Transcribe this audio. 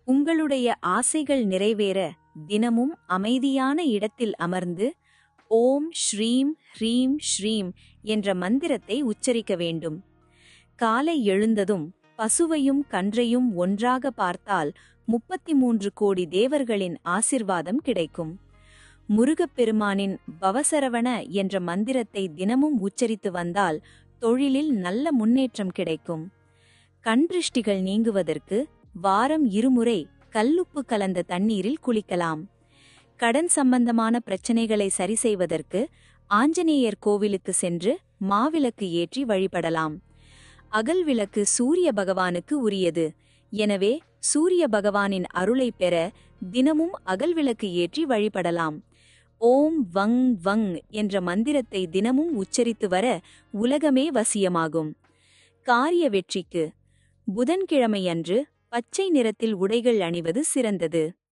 உங்களுடைய ஆசைகள் நிறைவேற தினமும் அமைதியான இடத்தில் அமர்ந்து ஓம் ஸ்ரீம் ஹ்ரீம் ஸ்ரீம் என்ற மந்திரத்தை உச்சரிக்க வேண்டும். காலை எழுந்ததும் பசுவையும் கன்றையும் ஒன்றாக பார்த்தால் 33 கோடி தேவர்களின் ஆசிர்வாதம் கிடைக்கும். முருகப்பெருமானின் பவசரவண என்ற மந்திரத்தை தினமும் உச்சரித்து வந்தால் தொழிலில் நல்ல முன்னேற்றம் கிடைக்கும். கண்திருஷ்டிகள் நீங்குவதற்கு வாரம் 2 முறை கல்லுப்பு கலந்த தண்ணீரில் குளிக்கலாம். கடன் சம்பந்தமான பிரச்சனைகளை சரி செய்வதற்கு ஆஞ்சநேயர் கோவிலுக்கு சென்று மாவிளக்கு ஏற்றி வழிபடலாம். அகல் விளக்கு சூரிய பகவானுக்கு உரியது. எனவே சூரிய பகவானின் அருளை பெற தினமும் அகல் விளக்கு ஏற்றி வழிபடலாம். ஓம் வங் வங் என்ற மந்திரத்தை தினமும் உச்சரித்து வர உலகமே வசியமாகும். காரிய வெற்றிக்கு புதன்கிழமையன்று பச்சை நிறத்தில் உடைகள் அணிவது சிறந்தது.